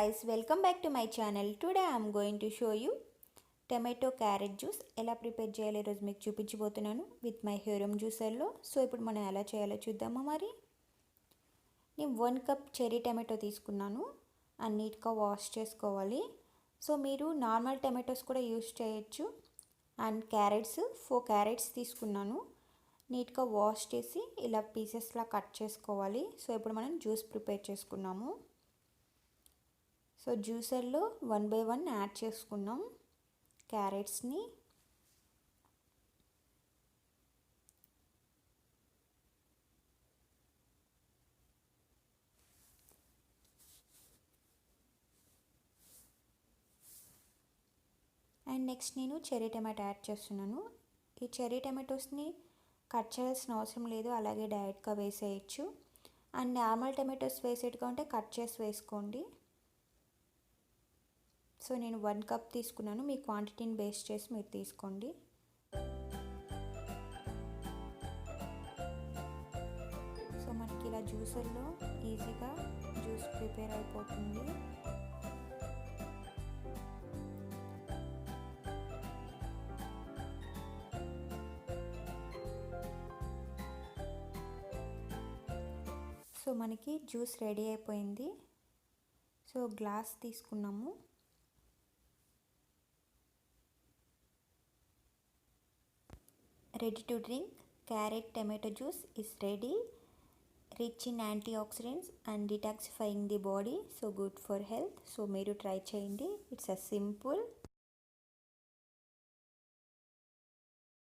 guys, welcome back to my channel. Today I am going to show you tomato carrot juice ఎలా prepare చేయాలో ఈ రోజు మీకు చూపించబోతున్నాను విత్ మై హెరమ్ జ్యూసర్ లో. సో ఇప్పుడు మనం ఎలా చేయాలో చూద్దామా. మరి నేను 1 కప్ చెర్రీ టమాటో తీసుకున్నాను అండ్ నీట్గా వాష్ చేసుకోవాలి. సో మీరు నార్మల్ టమాటోస్ కూడా యూస్ చేయొచ్చు. అండ్ క్యారెట్స్ 4 క్యారెట్స్ తీసుకున్నాను, నీట్గా వాష్ చేసి ఇలా పీసెస్లా కట్ చేసుకోవాలి. సో ఇప్పుడు మనం జ్యూస్ ప్రిపేర్ చేసుకున్నాము. సో జ్యూసర్లో 1 by 1 యాడ్ చేసుకున్నాం క్యారెట్స్ని. అండ్ నెక్స్ట్ నేను చెర్రీ టమాటో యాడ్ చేస్తున్నాను. ఈ చెర్రీ టమాటోస్ని కట్ చేయాల్సిన అవసరం లేదు, అలాగే డైరెక్ట్గా వేసేయచ్చు. అండ్ నార్మల్ టమాటోస్ వేసేట్టుగా ఉంటే కట్ చేసి వేసుకోండి. సో నేను 1 కప్ తీసుకున్నాను, మీ క్వాంటిటీని బేస్ చేసి మీరు తీసుకోండి. సో మనకి ఇలా జ్యూసర్లో ఈజీగా జ్యూస్ ప్రిపేర్ అయిపోతుంది. సో మనకి జ్యూస్ రెడీ అయిపోయింది. సో గ్లాస్ తీసుకున్నాము. Ready to drink. Carrot tomato juice is ready. Rich in antioxidants and detoxifying the body. So good for health. So మీరు ట్రై చేయండి. It's a simple